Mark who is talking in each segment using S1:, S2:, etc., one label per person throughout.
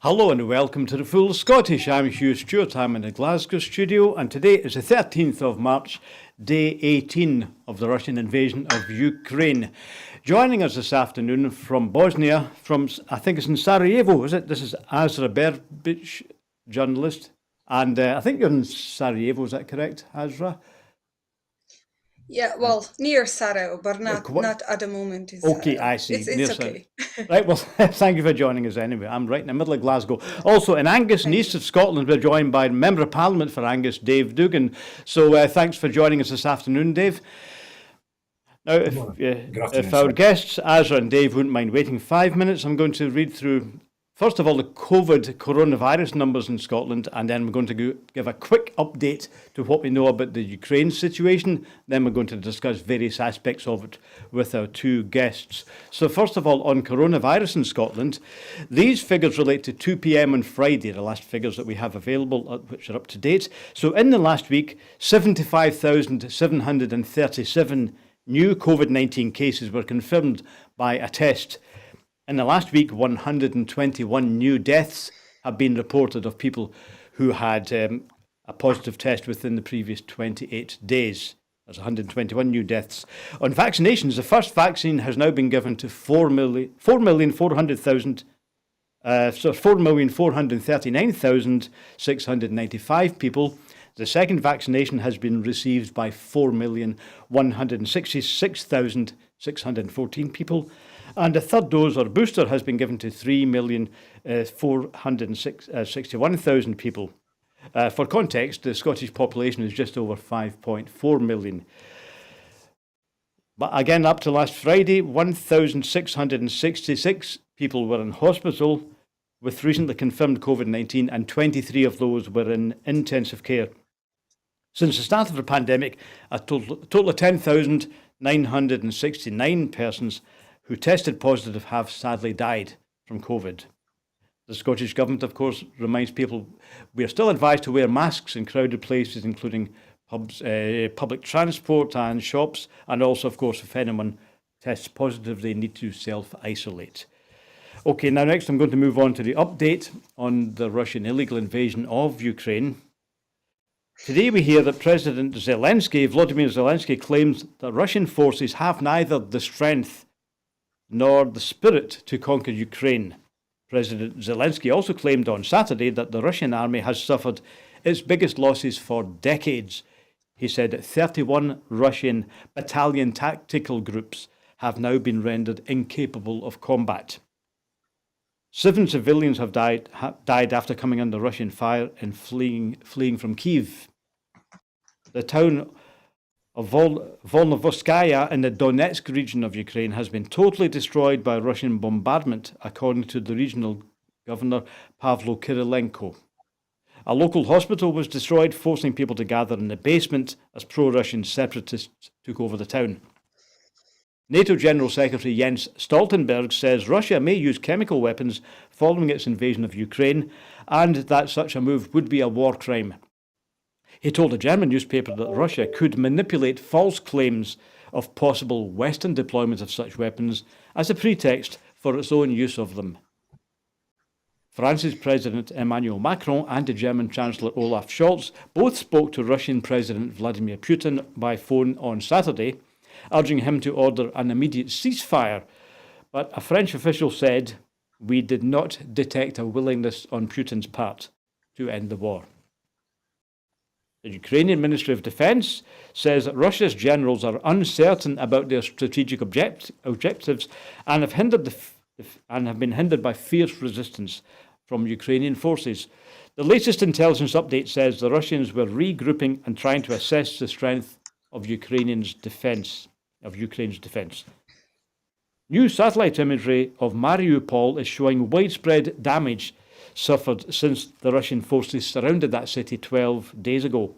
S1: Hello and welcome to the Full Scottish. I'm Hugh Stewart. I'm in the Glasgow studio, and today is the 13th of March, day 18 of the Russian invasion of Ukraine. Joining us this afternoon from Bosnia, I think it's in Sarajevo, is it? This is Azra Berbić, journalist, and I think you're in Sarajevo, is that correct, Azra?
S2: Yeah, well, near Sarajevo, but not at the moment.
S1: Okay, I see.
S2: It's okay.
S1: Right, well, thank you for joining us anyway. I'm right in the middle of Glasgow. Also, in Angus, in east of Scotland, we're joined by Member of Parliament for Angus, Dave Doogan. So thanks for joining us this afternoon, Dave. Now, if our guests, Azra and Dave, wouldn't mind waiting 5 minutes, I'm going to read through, first of all, the coronavirus numbers in Scotland, and then we're going to give a quick update to what we know about the Ukraine situation. Then we're going to discuss various aspects of it with our two guests. So first of all, on coronavirus in Scotland, these figures relate to 2 p.m. on Friday, the last figures that we have available, which are up to date. So in the last week, 75,737 new COVID-19 cases were confirmed by a test. In the last week, 121 new deaths have been reported of people who had a positive test within the previous 28 days. There's 121 new deaths. On vaccinations, the first vaccine has now been given to 4,439,695 people. The second vaccination has been received by 4,166,614 people. And a third dose or booster has been given to 3,461,000 people. For context, the Scottish population is just over 5.4 million. But again, up to last Friday, 1,666 people were in hospital with recently confirmed COVID-19, and 23 of those were in intensive care. Since the start of the pandemic, a total of 10,969 persons who tested positive have sadly died from COVID. The Scottish Government, of course, reminds people we are still advised to wear masks in crowded places, including pubs, public transport and shops, and also, of course, if anyone tests positive, they need to self-isolate. Okay, now next I'm going to move on to the update on the Russian illegal invasion of Ukraine. Today we hear that President Volodymyr Zelensky, claims that Russian forces have neither the strength nor the spirit to conquer Ukraine. President Zelensky also claimed on Saturday that the Russian army has suffered its biggest losses for decades. He said that 31 Russian battalion tactical groups have now been rendered incapable of combat. 7 civilians have died after coming under Russian fire and fleeing from Kyiv. The town of Volnovskaya in the Donetsk region of Ukraine has been totally destroyed by Russian bombardment, according to the regional governor Pavlo Kyrylenko. A local hospital was destroyed, forcing people to gather in the basement as pro-Russian separatists took over the town. NATO General Secretary Jens Stoltenberg says Russia may use chemical weapons following its invasion of Ukraine, and that such a move would be a war crime. He told a German newspaper that Russia could manipulate false claims of possible Western deployment of such weapons as a pretext for its own use of them. France's President Emmanuel Macron and the German Chancellor Olaf Scholz both spoke to Russian President Vladimir Putin by phone on Saturday, urging him to order an immediate ceasefire. But a French official said, "We did not detect a willingness on Putin's part to end the war." The Ukrainian Ministry of Defence says that Russia's generals are uncertain about their strategic objectives and have been hindered by fierce resistance from Ukrainian forces. The latest intelligence update says the Russians were regrouping and trying to assess the strength of Ukraine's defence. New satellite imagery of Mariupol is showing widespread damage suffered since the Russian forces surrounded that city 12 days ago.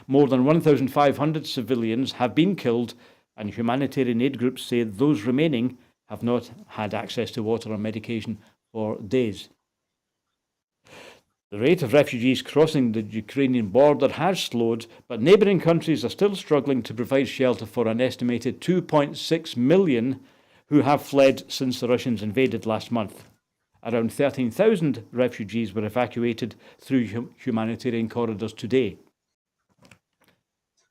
S1: More than 1,500 civilians have been killed, and humanitarian aid groups say those remaining have not had access to water or medication for days. The rate of refugees crossing the Ukrainian border has slowed, but neighbouring countries are still struggling to provide shelter for an estimated 2.6 million who have fled since the Russians invaded last month. Around 13,000 refugees were evacuated through humanitarian corridors today.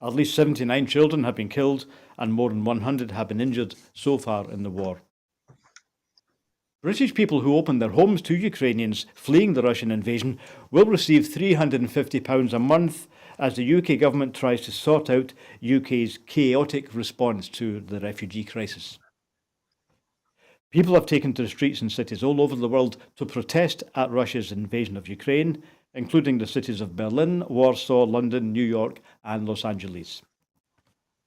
S1: At least 79 children have been killed and more than 100 have been injured so far in the war. British people who open their homes to Ukrainians fleeing the Russian invasion will receive £350 a month as the UK government tries to sort out UK's chaotic response to the refugee crisis. People have taken to the streets in cities all over the world to protest at Russia's invasion of Ukraine, including the cities of Berlin, Warsaw, London, New York, and Los Angeles.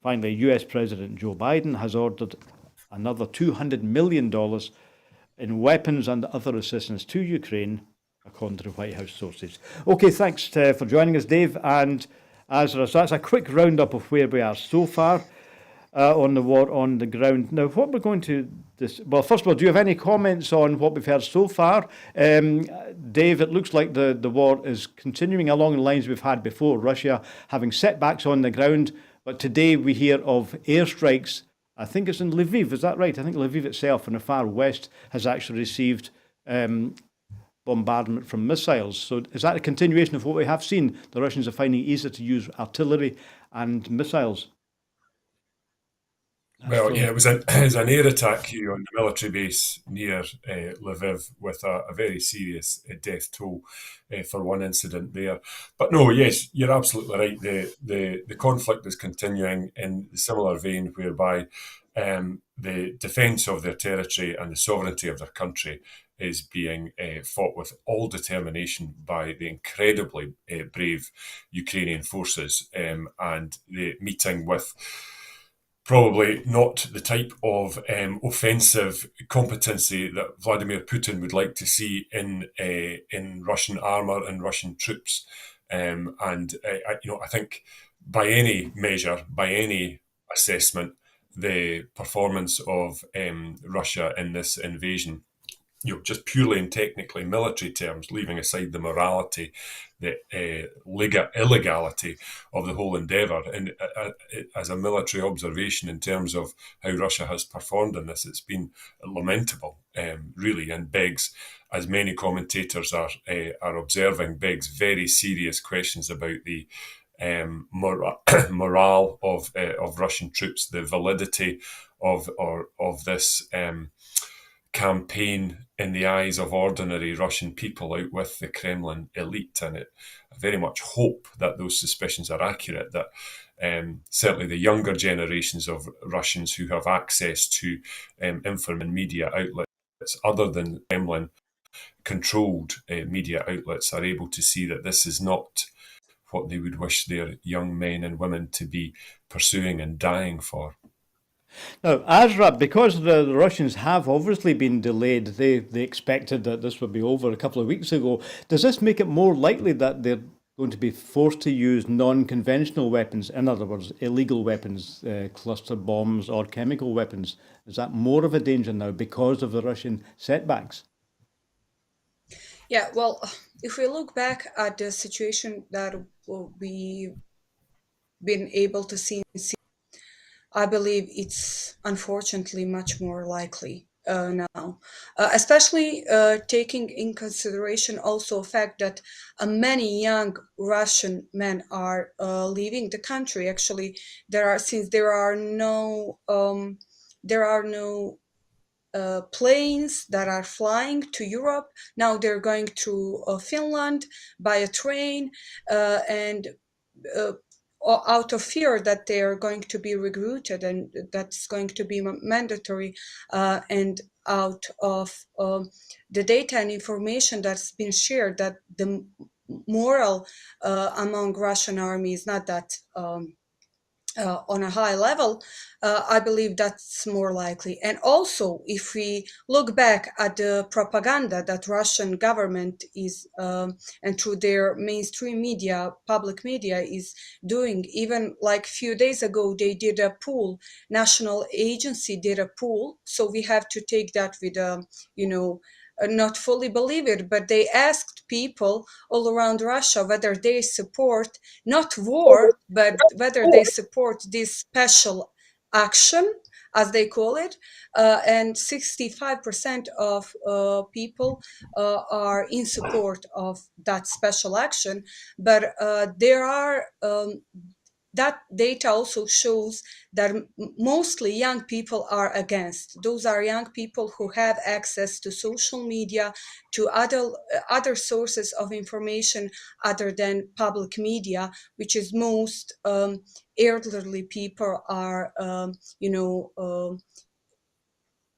S1: Finally, US President Joe Biden has ordered another $200 million in weapons and other assistance to Ukraine, according to the White House sources. Okay, thanks for joining us, Dave and Azra. So that's a quick roundup of where we are so far on the war on the ground. Now, what we're going to... Well, first of all, do you have any comments on what we've heard so far? Dave, it looks like the war is continuing along the lines we've had before, Russia having setbacks on the ground, but today we hear of airstrikes. I think it's in Lviv, is that right? I think Lviv itself in the far west has actually received bombardment from missiles. So is that a continuation of what we have seen? The Russians are finding it easier to use artillery and missiles.
S3: Well, yeah, it was an air attack here on the military base near Lviv with a very serious death toll for one incident there. But no, yes, you're absolutely right. The conflict is continuing in a similar vein whereby the defence of their territory and the sovereignty of their country is being fought with all determination by the incredibly brave Ukrainian forces, and the meeting with probably not the type of offensive competency that Vladimir Putin would like to see in Russian armour and Russian troops. I think by any measure, by any assessment, the performance of Russia in this invasion, just purely and technically military terms, leaving aside the morality, the illegality of the whole endeavour, and as a military observation in terms of how Russia has performed in this, it's been lamentable, really, and begs, as many commentators are observing, begs very serious questions about the morale of Russian troops, the validity of this campaign in the eyes of ordinary Russian people out with the Kremlin elite. And I very much hope that those suspicions are accurate, that certainly the younger generations of Russians who have access to information media outlets other than Kremlin-controlled media outlets are able to see that this is not what they would wish their young men and women to be pursuing and dying for.
S1: Now, Azra, because the Russians have obviously been delayed, they expected that this would be over a couple of weeks ago. Does this make it more likely that they're going to be forced to use non-conventional weapons, in other words, illegal weapons, cluster bombs or chemical weapons? Is that more of a danger now because of the Russian setbacks?
S2: Yeah, well, if we look back at the situation that we've been able to see, I believe it's unfortunately much more likely now, especially taking in consideration also the fact that many young Russian men are leaving the country. Actually, since there are no planes that are flying to Europe. Now they're going to Finland by a train, and out of fear that they are going to be recruited and that's going to be mandatory, and out of the data and information that's been shared, that the morale among Russian army is not that on a high level, I believe that's more likely. And also, if we look back at the propaganda that Russian government is, and through their mainstream media, public media is doing, even like a few days ago, they did a poll, national agency did a poll. So we have to take that with, not fully believe it, but they asked people all around Russia whether they support not war, but whether they support this special action as they call it, and 65% of people are in support of that special action. But there are that data also shows that mostly young people are against. Those are young people who have access to social media, to other sources of information other than public media, which is most elderly people are,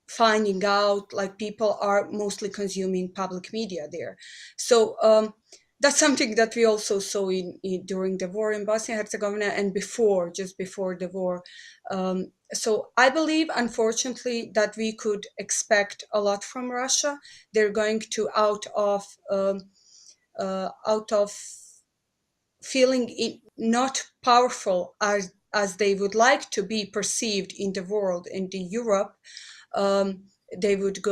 S2: finding out, like people are mostly consuming public media there. So that's something that we also saw during the war in Bosnia and Herzegovina and just before the war. So I believe, unfortunately, that we could expect a lot from Russia. They're going to out of feeling not powerful as they would like to be perceived in the world, in the Europe. They would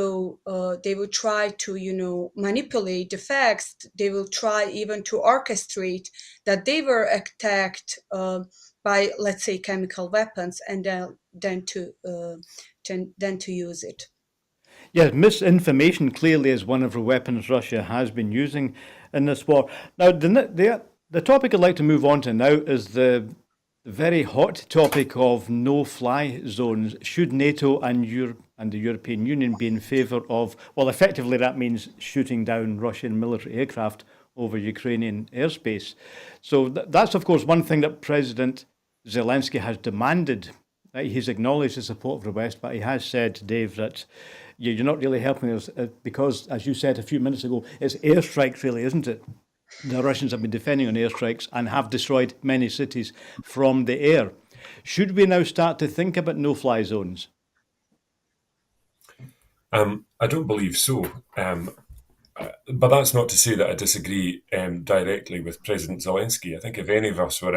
S2: try to, manipulate the facts. They will try even to orchestrate that they were attacked by, let's say, chemical weapons, and then to use it.
S1: Yes, misinformation clearly is one of the weapons Russia has been using in this war. Now, the topic I'd like to move on to now is the very hot topic of no-fly zones. Should NATO and the European Union be in favour of, well, effectively that means shooting down Russian military aircraft over Ukrainian airspace. So that's, of course, one thing that President Zelensky has demanded. He's acknowledged the support of the West, but he has said, Dave, that you're not really helping us because, as you said a few minutes ago, it's airstrikes, really, isn't it? The Russians have been defending on airstrikes and have destroyed many cities from the air. Should we now start to think about no-fly zones?
S3: I don't believe so. But that's not to say that I disagree directly with President Zelensky. I think if any of us were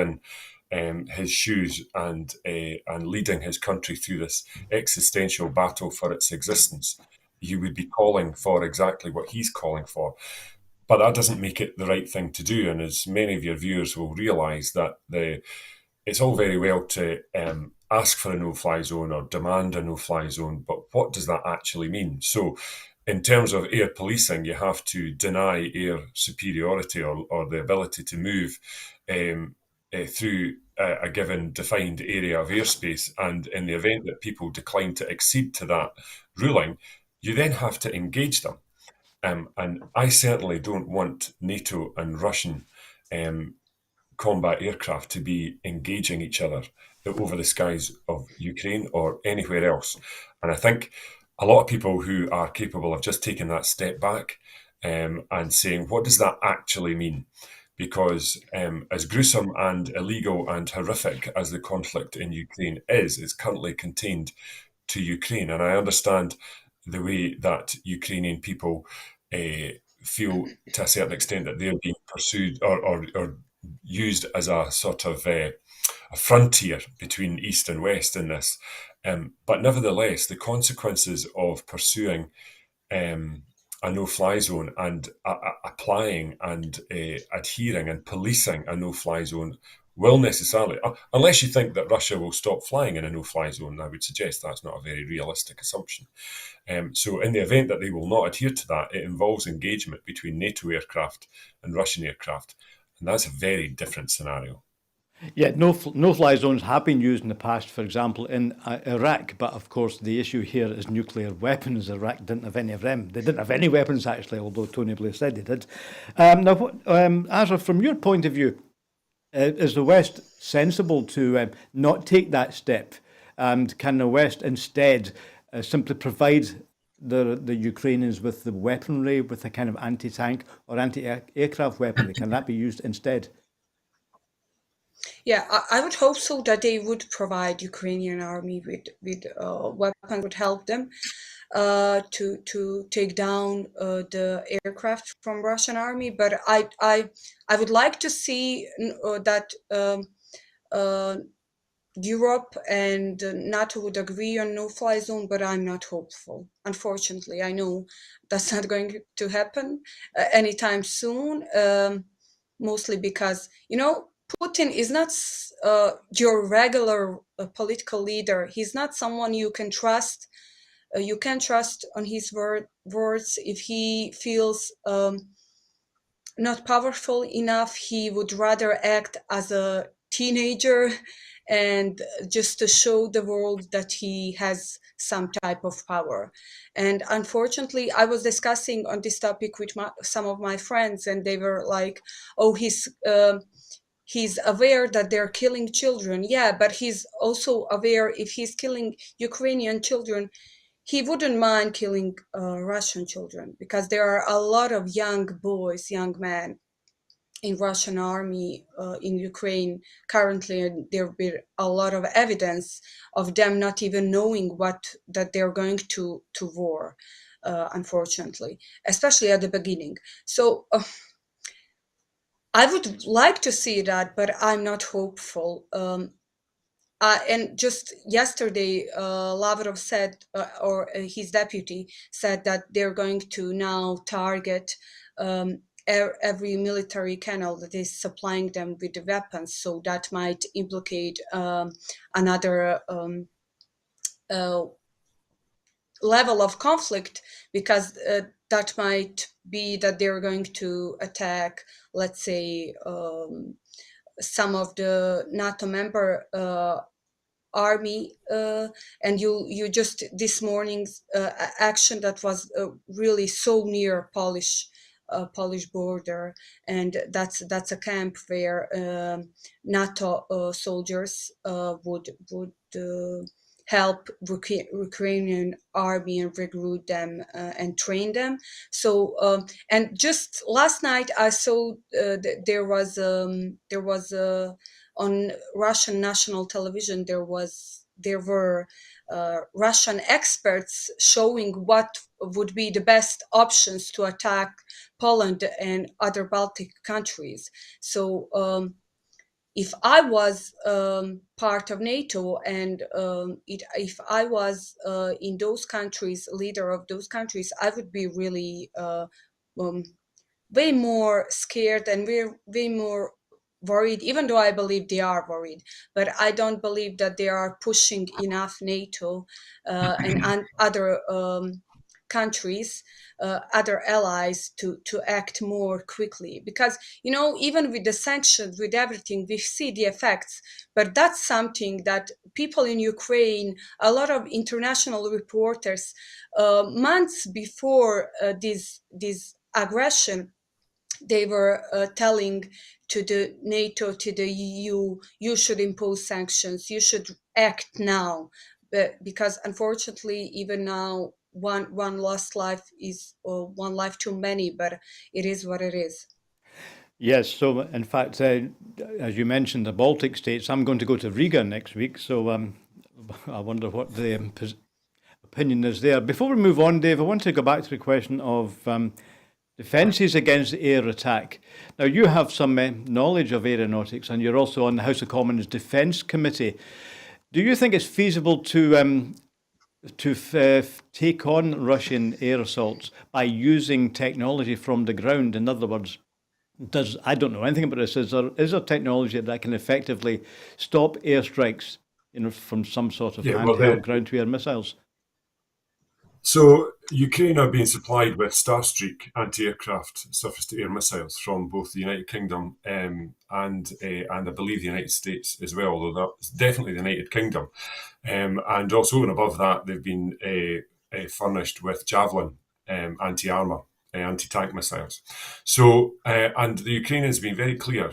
S3: in his shoes and leading his country through this existential battle for its existence, you would be calling for exactly what he's calling for. But that doesn't make it the right thing to do. And as many of your viewers will realise, that it's all very well to ask for a no-fly zone or demand a no-fly zone, but what does that actually mean? So in terms of air policing, you have to deny air superiority or the ability to move through a given defined area of airspace. And in the event that people decline to accede to that ruling, you then have to engage them. And I certainly don't want NATO and Russian combat aircraft to be engaging each other over the skies of Ukraine or anywhere else. And I think a lot of people who are capable of just taking that step back and saying, what does that actually mean? Because as gruesome and illegal and horrific as the conflict in Ukraine is, it's currently contained to Ukraine. And I understand the way that Ukrainian people feel to a certain extent that they're being pursued or used as a sort of a frontier between East and West in this. But nevertheless, the consequences of pursuing a no-fly zone and applying and adhering and policing a no-fly zone will necessarily, unless you think that Russia will stop flying in a no-fly zone, I would suggest that's not a very realistic assumption. So in the event that they will not adhere to that, it involves engagement between NATO aircraft and Russian aircraft. And that's a very different scenario.
S1: Yeah, no-fly zones have been used in the past, for example, in Iraq. But of course, the issue here is nuclear weapons. Iraq didn't have any of them. They didn't have any weapons, actually, although Tony Blair said they did. Now, Azra, from your point of view, is the West sensible to not take that step? And can the West instead simply provide the Ukrainians with the weaponry, with a kind of anti-tank or anti-aircraft weaponry? Can that be used instead?
S2: Yeah, I would hope so, that they would provide Ukrainian army with weapons, would help them to take down the aircraft from Russian army. But I would like to see that Europe and NATO would agree on no-fly zone, but I'm not hopeful. Unfortunately, I know that's not going to happen anytime soon. Mostly because, Putin is not your regular political leader. He's not someone you can trust. You can trust on his words. If he feels not powerful enough, he would rather act as a teenager and just to show the world that he has some type of power. And unfortunately, I was discussing on this topic with some of my friends, and they were like, oh, he's aware that they're killing children. Yeah, but he's also aware if he's killing Ukrainian children, he wouldn't mind killing Russian children, because there are a lot of young boys, young men in Russian army in Ukraine currently, and there will be a lot of evidence of them not even knowing that they're going to war, unfortunately, especially at the beginning. So I would like to see that, but I'm not hopeful. And just yesterday, Lavrov said, or his deputy said, that they're going to now target every military canal that is supplying them with the weapons. So that might implicate another level of conflict, because that might be that they're going to attack, let's say, some of the NATO member army, and you just this morning's action that was really so near Polish border, and that's a camp where NATO soldiers would help Ukrainian army and recruit them and train them. So and just last night I saw there was on Russian national television there were Russian experts showing what would be the best options to attack Poland and other Baltic countries. So if I was part of NATO, and if I was in those countries, leader of those countries, I would be really way more scared and way more worried, even though I believe they are worried. But I don't believe that they are pushing enough NATO and other countries, other allies to act more quickly, because even with the sanctions, with everything, we see the effects. But that's something that people in Ukraine, a lot of international reporters, months before this aggression, they were telling to the NATO, to the EU, you should impose sanctions, you should act now. But because unfortunately, even now, one lost life is one life too many, but it is what it is.
S1: Yes, so in fact, as you mentioned, the Baltic states, I'm going to go to Riga next week, so I wonder what the opinion is there. Before we move on, Dave, I want to go back to the question of defences against air attack. Now, you have some knowledge of aeronautics, and you're also on the House of Commons Defence Committee. Do you think it's feasible to take on Russian air assaults by using technology from the ground? In other words, I don't know anything about this. Is there technology that can effectively stop airstrikes, from some sort of handheld ground-to-air missiles?
S3: So Ukraine are being supplied with Starstreak anti-aircraft surface-to-air missiles from both the United Kingdom and I believe the United States as well, although that's definitely the United Kingdom. And also and above that, they've been furnished with Javelin anti-armor, anti-tank missiles. So, and the Ukrainians have been very clear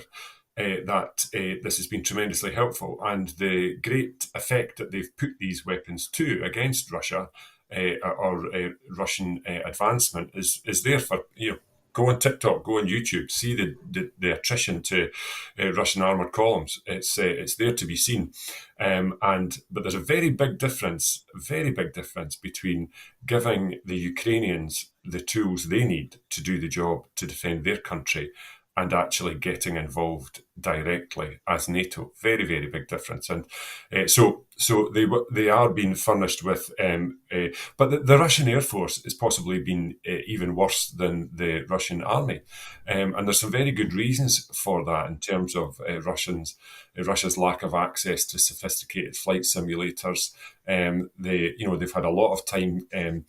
S3: that this has been tremendously helpful, and the great effect that they've put these weapons to against Russia or Russian advancement is there for, go on TikTok, go on YouTube, see the attrition to Russian armored columns. It's there to be seen, but there's a very big difference between giving the Ukrainians the tools they need to do the job to defend their country, and actually getting involved directly as NATO. Very, very big difference. And so they are being furnished with, but the Russian Air Force has possibly been even worse than the Russian army. And there's some very good reasons for that in terms of Russia's lack of access to sophisticated flight simulators. They've had a lot of time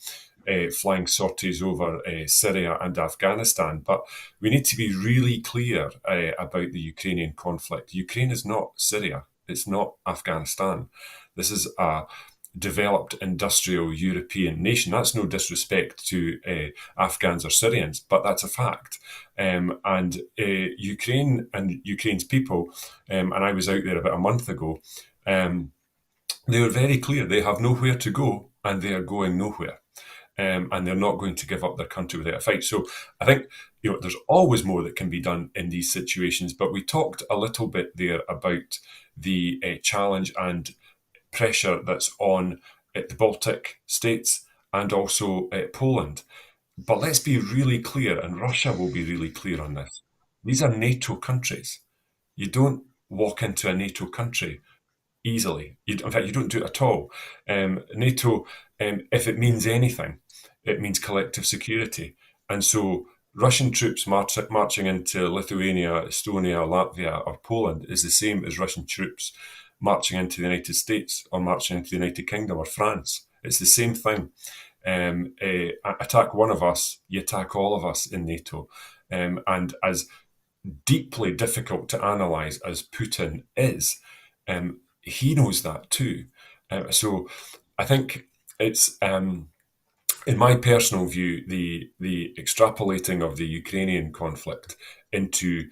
S3: flying sorties over Syria and Afghanistan. But we need to be really clear about the Ukrainian conflict. Ukraine is not Syria. It's not Afghanistan. This is a developed industrial European nation. That's no disrespect to Afghans or Syrians, but that's a fact. And Ukraine and Ukraine's people, and I was out there about a month ago, they were very clear. They have nowhere to go and they are going nowhere. And they're not going to give up their country without a fight. So I think there's always more that can be done in these situations. But we talked a little bit there about the challenge and pressure that's on the Baltic states and also Poland. But let's be really clear, and Russia will be really clear on this. These are NATO countries. You don't walk into a NATO country easily. In fact, you don't do it at all. NATO, if it means anything, it means collective security. And so Russian troops marching into Lithuania, Estonia, Latvia, or Poland is the same as Russian troops marching into the United States or marching into the United Kingdom or France. It's the same thing. Attack one of us, you attack all of us in NATO. And as deeply difficult to analyse as Putin is, he knows that too. So I think it's, in my personal view, the extrapolating of the Ukrainian conflict into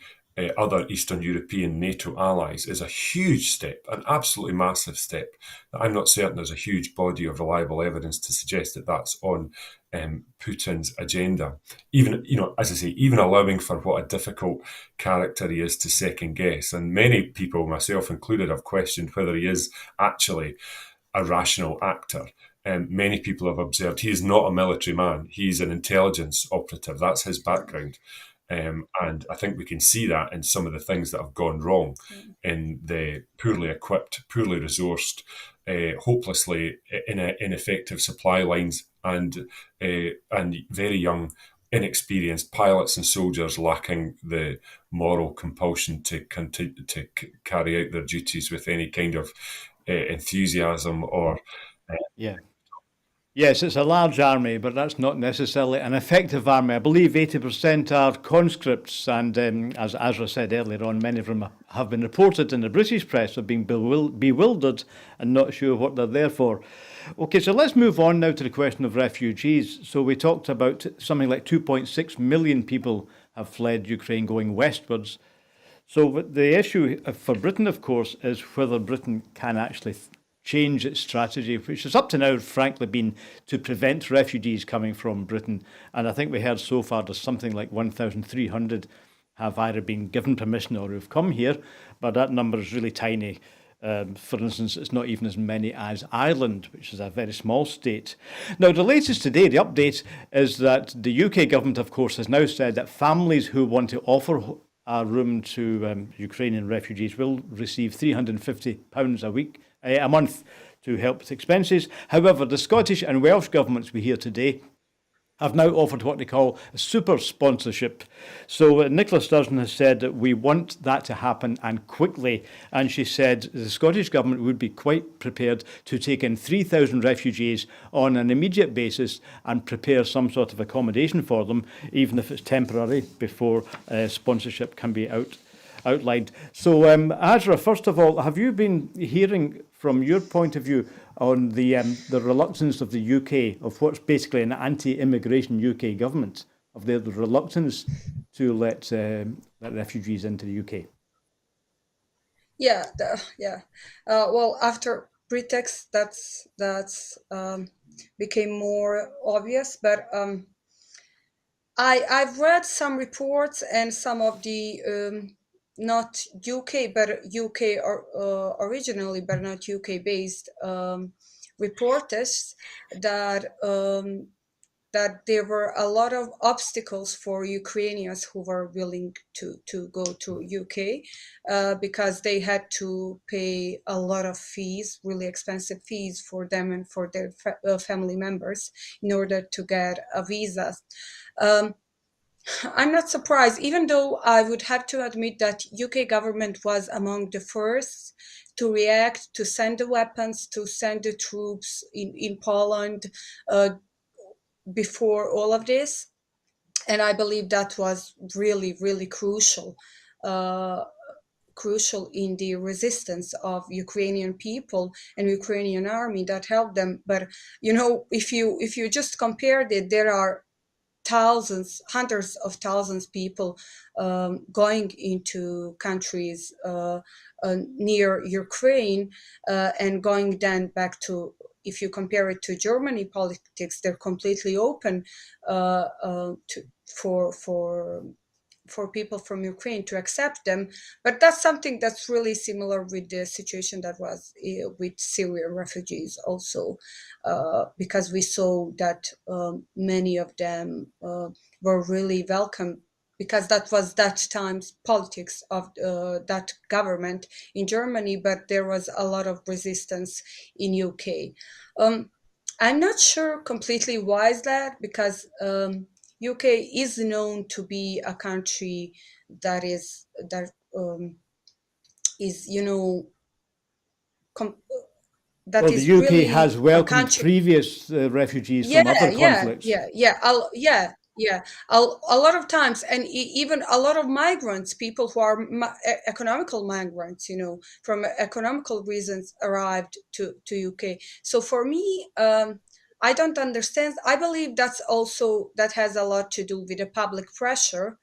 S3: other Eastern European NATO allies is a huge step, an absolutely massive step. I'm not certain there's a huge body of reliable evidence to suggest that that's on Putin's agenda. Even, as I say, even allowing for what a difficult character he is to second guess. And many people, myself included, have questioned whether he is actually a rational actor. Many people have observed he is not a military man. He's an intelligence operative. That's his background. And I think we can see that in some of the things that have gone wrong in the poorly equipped, poorly resourced, hopelessly ineffective supply lines and very young, inexperienced pilots and soldiers lacking the moral compulsion to carry out their duties with any kind of enthusiasm or...
S1: Yes, it's a large army, but that's not necessarily an effective army. I believe 80% are conscripts, and as Azra said earlier on, many of them have been reported in the British press of being bewildered and not sure what they're there for. Okay, so let's move on now to the question of refugees. So we talked about something like 2.6 million people have fled Ukraine going westwards. So the issue for Britain, of course, is whether Britain can actually change its strategy, which has up to now, frankly, been to prevent refugees coming from Britain. And I think we heard so far there's something like 1,300 have either been given permission or have come here, but that number is really tiny. For instance, it's not even as many as Ireland, which is a very small state. Now, the latest today, the update, is that the UK government, of course, has now said that families who want to offer a room to Ukrainian refugees will receive £350 a month to help with expenses. However, the Scottish and Welsh governments we hear today have now offered what they call a super sponsorship. So Nicola Sturgeon has said that we want that to happen and quickly. And she said the Scottish government would be quite prepared to take in 3,000 refugees on an immediate basis and prepare some sort of accommodation for them, even if it's temporary, before sponsorship can be outlined. So Azra, first of all, have you been hearing from your point of view on the reluctance of the UK, of what's basically an anti-immigration UK government, of the reluctance to let refugees into the UK?
S2: Well, after pretext, that's became more obvious. But I've read some reports and some of the not UK, but UK or originally, but not UK based reporters that that there were a lot of obstacles for Ukrainians who were willing to go to UK because they had to pay a lot of fees, really expensive fees for them and for their family members in order to get a visa. I'm not surprised, even though I would have to admit that UK government was among the first to react, to send the weapons, to send the troops in Poland before all of this. And I believe that was really, really crucial in the resistance of Ukrainian people and Ukrainian army that helped them. But if you just compared it, there are thousands, hundreds of thousands of people going into countries near Ukraine and going then back to, if you compare it to Germany politics, they're completely open for people from Ukraine to accept them. But that's something that's really similar with the situation that was with Syrian refugees also, because we saw that many of them were really welcome, because that was that time's politics of that government in Germany, but there was a lot of resistance in UK. I'm not sure completely why is that, because UK is known to be a country that is that
S1: Well,
S2: is
S1: the UK
S2: really
S1: has
S2: a
S1: welcomed
S2: country.
S1: previous refugees from other conflicts.
S2: A lot of times, and even a lot of migrants, people who are economical migrants, from economical reasons, arrived to UK. So for me, I don't understand. I believe that has a lot to do with the public pressure,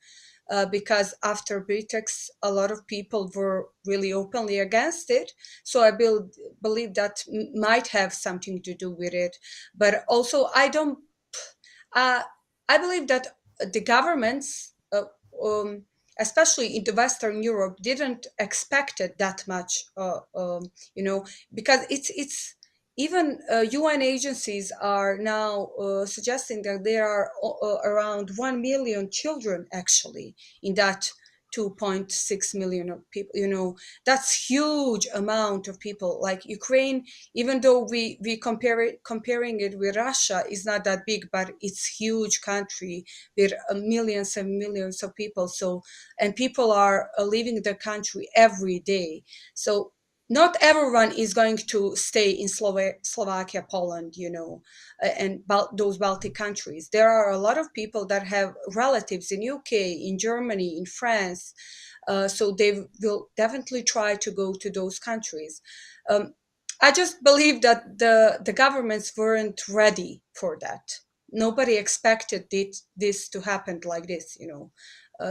S2: because after Brexit, a lot of people were really openly against it. So I believe that might have something to do with it. But also, I believe that the governments, especially in the Western Europe, didn't expect it that much, because it's even UN agencies are now suggesting that there are around 1 million children actually in that 2.6 million of people. That's huge amount of people. Like Ukraine, even though we comparing it with Russia, is not that big, but it's huge country with millions and millions of people. So, and people are leaving the country every day. So not everyone is going to stay in Slovakia, Poland, and those Baltic countries. There are a lot of people that have relatives in UK, in Germany, in France. So they will definitely try to go to those countries. I just believe that the governments weren't ready for that. Nobody expected this to happen like this,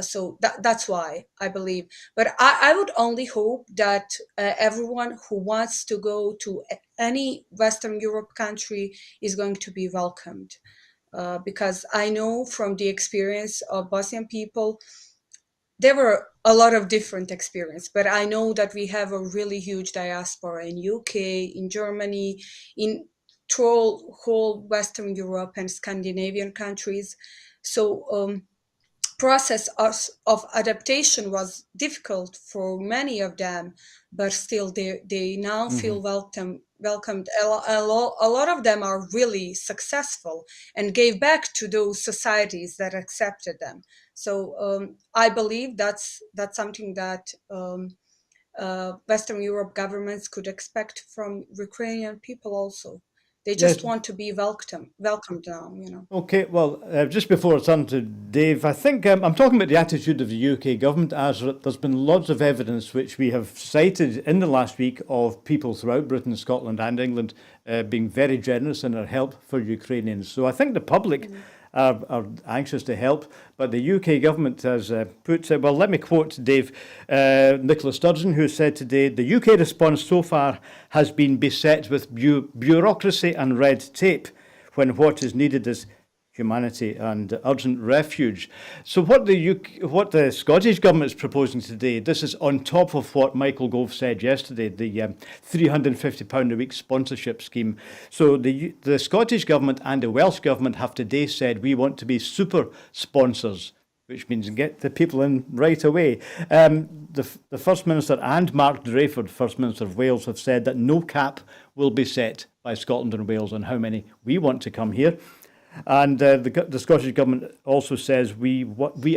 S2: so that's why I believe. But I would only hope that everyone who wants to go to any Western Europe country is going to be welcomed. Because I know from the experience of Bosnian people, there were a lot of different experience, but I know that we have a really huge diaspora in UK, in Germany, in whole Western Europe and Scandinavian countries. So process of adaptation was difficult for many of them, but still they now feel welcomed. A lot of them are really successful and gave back to those societies that accepted them. So I believe that's something that Western Europe governments could expect from Ukrainian people also. They just want to be welcomed now,
S1: Okay, well, just before I turn to Dave, I think I'm talking about the attitude of the UK government, Azra. There's been lots of evidence which we have cited in the last week of people throughout Britain, Scotland and England being very generous in their help for Ukrainians. So I think the public are anxious to help, but the UK government has put, well, let me quote Dave, Nicola Sturgeon, who said today, the UK response so far has been beset with bureaucracy and red tape, when what is needed is humanity and urgent refuge. So what the Scottish Government is proposing today, this is on top of what Michael Gove said yesterday, the £350 a week sponsorship scheme. So the Scottish Government and the Welsh Government have today said we want to be super sponsors, which means get the people in right away. The First Minister and Mark Drayford, First Minister of Wales, have said that no cap will be set by Scotland and Wales on how many we want to come here. And the Scottish Government also says we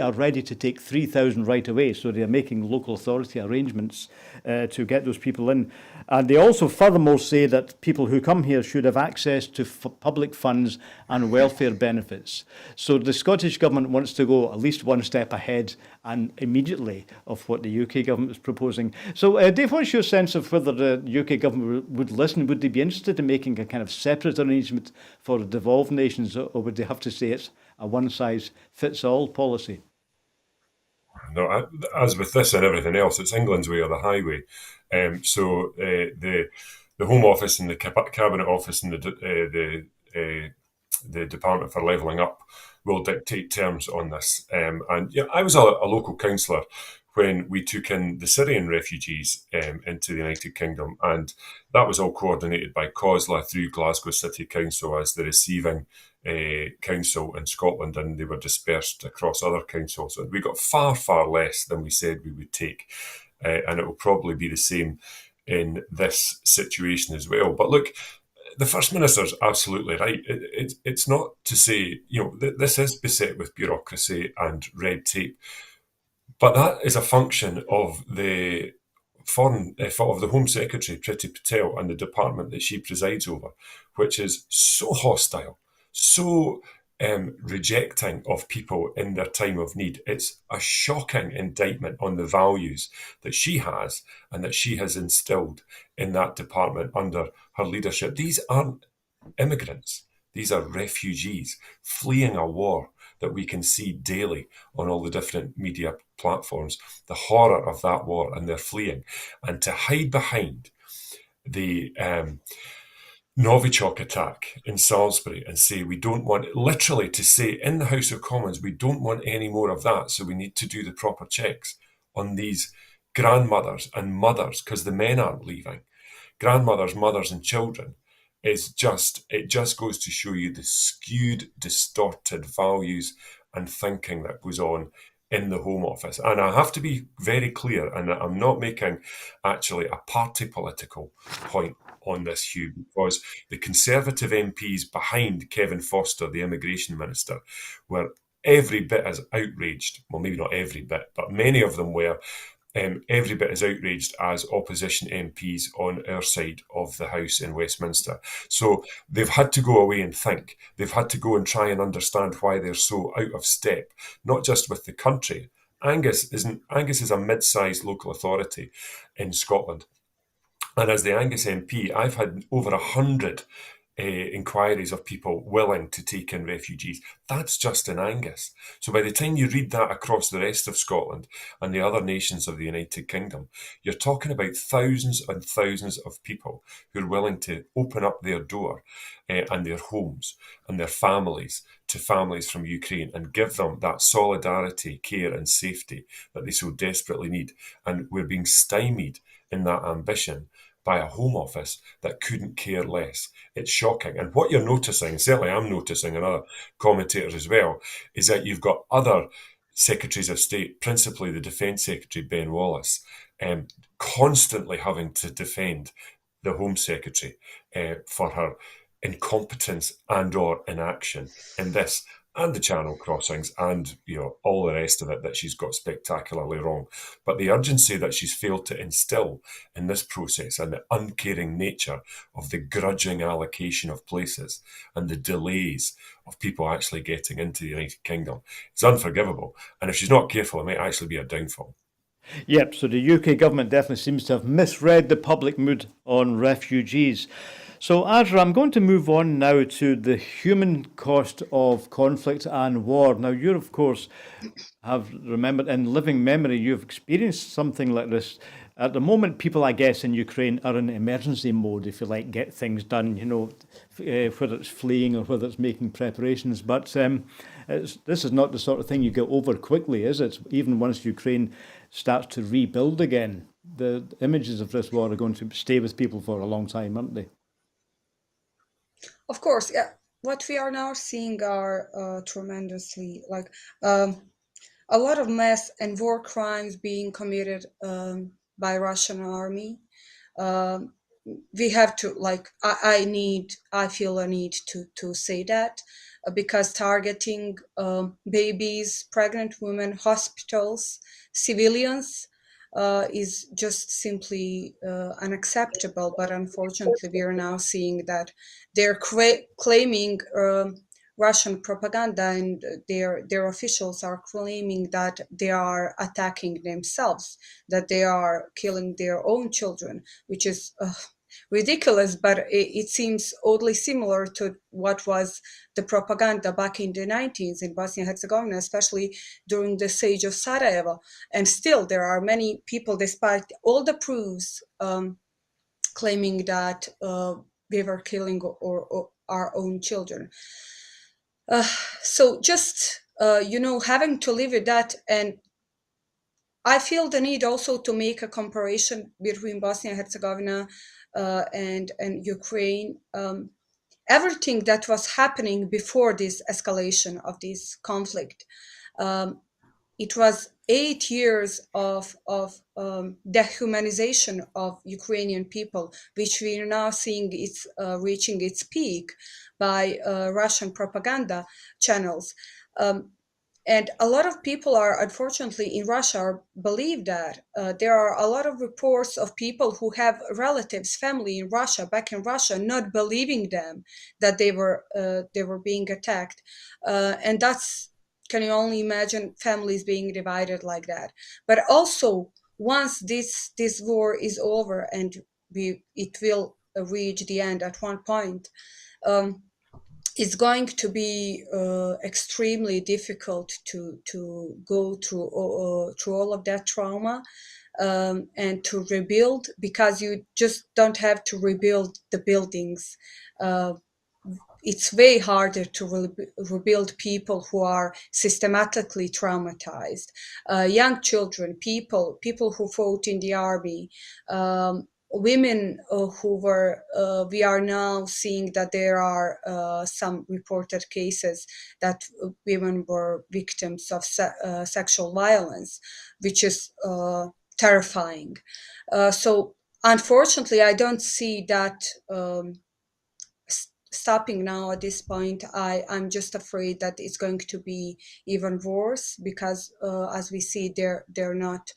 S1: are ready to take 3,000 right away. So they are making local authority arrangements to get those people in. And they also furthermore say that people who come here should have access to public funds and welfare benefits. So the Scottish Government wants to go at least one step ahead and immediately of what the UK Government is proposing. So Dave, what's your sense of whether the UK Government would listen? Would they be interested in making a kind of separate arrangement for the devolved nations, or would they have to say it's a one-size-fits-all policy?
S3: No, as with this and everything else, it's England's way or the highway. So the Home Office and the Cabinet Office and the Department for Levelling Up will dictate terms on this. And yeah, I was a local councillor when we took in the Syrian refugees into the United Kingdom, and that was all coordinated by COSLA through Glasgow City Council as the receiving council in Scotland, and they were dispersed across other councils. And we got far, far less than we said we would take, and it will probably be the same in this situation as well. But look, the First Minister's absolutely right. It's not to say, this is beset with bureaucracy and red tape, but that is a function of the Home Secretary, Priti Patel, and the department that she presides over, which is so hostile, so rejecting of people in their time of need. It's a shocking indictment on the values that she has and that she has instilled in that department under her leadership. These aren't immigrants. These are refugees fleeing a war that we can see daily on all the different media platforms, the horror of that war, and they're fleeing. And to hide behind the Novichok attack in Salisbury and say we don't want, literally to say in the House of Commons, we don't want any more of that, so we need to do the proper checks on these grandmothers and mothers, because the men aren't leaving. Grandmothers, mothers and children. It just goes to show you the skewed, distorted values and thinking that goes on in the Home Office. And I have to be very clear, and I'm not making actually a party political point on this, Hugh, because the Conservative MPs behind Kevin Foster, the Immigration Minister, were every bit as outraged, well, maybe not every bit, but many of them were every bit as outraged as opposition MPs on our side of the House in Westminster. So they've had to go away and think. They've had to go and try and understand why they're so out of step, not just with the country. Angus is a mid-sized local authority in Scotland. And as the Angus MP, I've had over 100 inquiries of people willing to take in refugees. That's just in Angus. So by the time you read that across the rest of Scotland and the other nations of the United Kingdom, you're talking about thousands and thousands of people who are willing to open up their door and their homes and their families to families from Ukraine and give them that solidarity, care and safety that they so desperately need. And we're being stymied in that ambition by a Home Office that couldn't care less. It's shocking. And what you're noticing, certainly I'm noticing, and other commentators as well, is that you've got other Secretaries of State, principally the Defence Secretary, Ben Wallace, constantly having to defend the Home Secretary for her incompetence and or inaction in this, and the Channel crossings, and all the rest of it that she's got spectacularly wrong. But the urgency that she's failed to instill in this process, and the uncaring nature of the grudging allocation of places and the delays of people actually getting into the United Kingdom, is unforgivable. And if she's not careful, it might actually be a downfall.
S1: Yep, so the UK government definitely seems to have misread the public mood on refugees. So, Azra, I'm going to move on now to the human cost of conflict and war. Now, you, of course, have remembered in living memory, you've experienced something like this At the moment, people, I guess, in Ukraine are in emergency mode, if you like, get things done, whether it's fleeing or whether it's making preparations. But this is not the sort of thing you get over quickly, is it? Even once Ukraine starts to rebuild again, the images of this war are going to stay with people for a long time, aren't they?
S2: Of course, yeah. What we are now seeing are tremendously a lot of mass and war crimes being committed by Russian army. Um, we have to I feel a need to say that because targeting babies, pregnant women, hospitals, civilians is just simply unacceptable. But unfortunately, we are now seeing that they're claiming Russian propaganda, and their officials are claiming that they are attacking themselves, that they are killing their own children, which is ridiculous, but it seems oddly similar to what was the propaganda back in the 90s in Bosnia and Herzegovina, especially during the siege of Sarajevo. And still, there are many people, despite all the proofs, claiming that we were killing or our own children. So just having to live with that, and I feel the need also to make a comparison between Bosnia and Herzegovina and Ukraine. Everything that was happening before this escalation of this conflict, it was 8 years of dehumanization of Ukrainian people, which we are now seeing it's reaching its peak by Russian propaganda channels. And a lot of people are, unfortunately, in Russia believe that there are a lot of reports of people who have relatives, family in Russia, back in Russia, not believing them that they were being attacked, and that's, can you only imagine families being divided like that? But also, once this war is over and it will reach the end at one point. It's going to be extremely difficult to go through all of that trauma and to rebuild, because you just don't have to rebuild the buildings. It's way harder to rebuild people who are systematically traumatized, young children, people who fought in the army, women who were, we are now seeing that there are some reported cases that women were victims of sexual violence, which is terrifying. So unfortunately, I don't see that stopping now at this point. I'm just afraid that it's going to be even worse, because as we see, they're not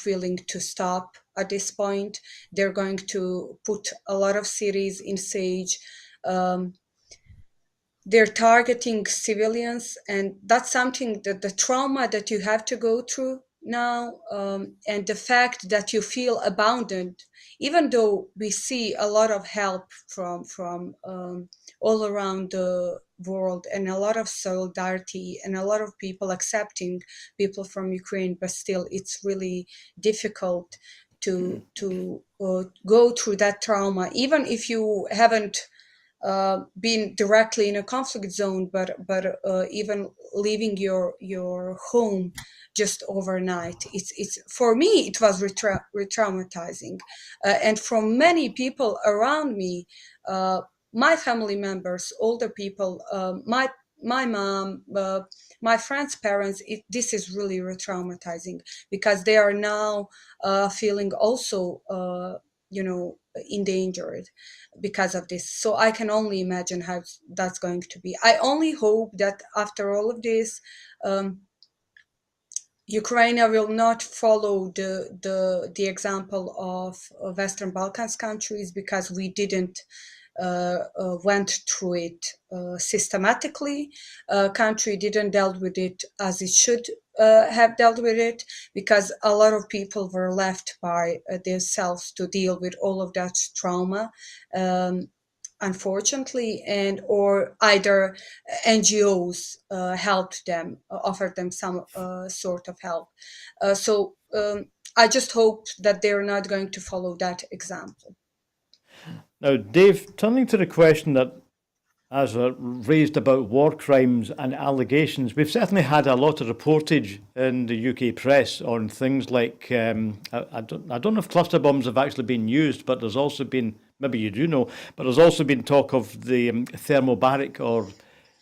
S2: willing to stop at this point. They're going to put a lot of cities in siege. They're targeting civilians, and that's something that the trauma that you have to go through now, and the fact that you feel abandoned, even though we see a lot of help from all around the world, and a lot of solidarity, and a lot of people accepting people from Ukraine, but still it's really difficult to go through that trauma, even if you haven't been directly in a conflict zone, but even leaving your home just overnight. It's for me, it was re-traumatizing, and for many people around me, my family members, older people, my mom, my friends' parents, this is really re-traumatizing, because they are now feeling also endangered because of this. So I can only imagine how that's going to be. I only hope that after all of this, Ukraine will not follow the example of Western Balkans countries, because we didn't went through it systematically. Country didn't dealt with it as it should have dealt with it, because a lot of people were left by themselves to deal with all of that trauma, unfortunately, and or either NGOs helped them, offered them some sort of help. So I just hope that they're not going to follow that example.
S1: Now, Dave, turning to the question that Azra raised about war crimes and allegations, we've certainly had a lot of reportage in the UK press on things like, I don't know if cluster bombs have actually been used, but there's also been, maybe you do know, but there's also been talk of the thermobaric or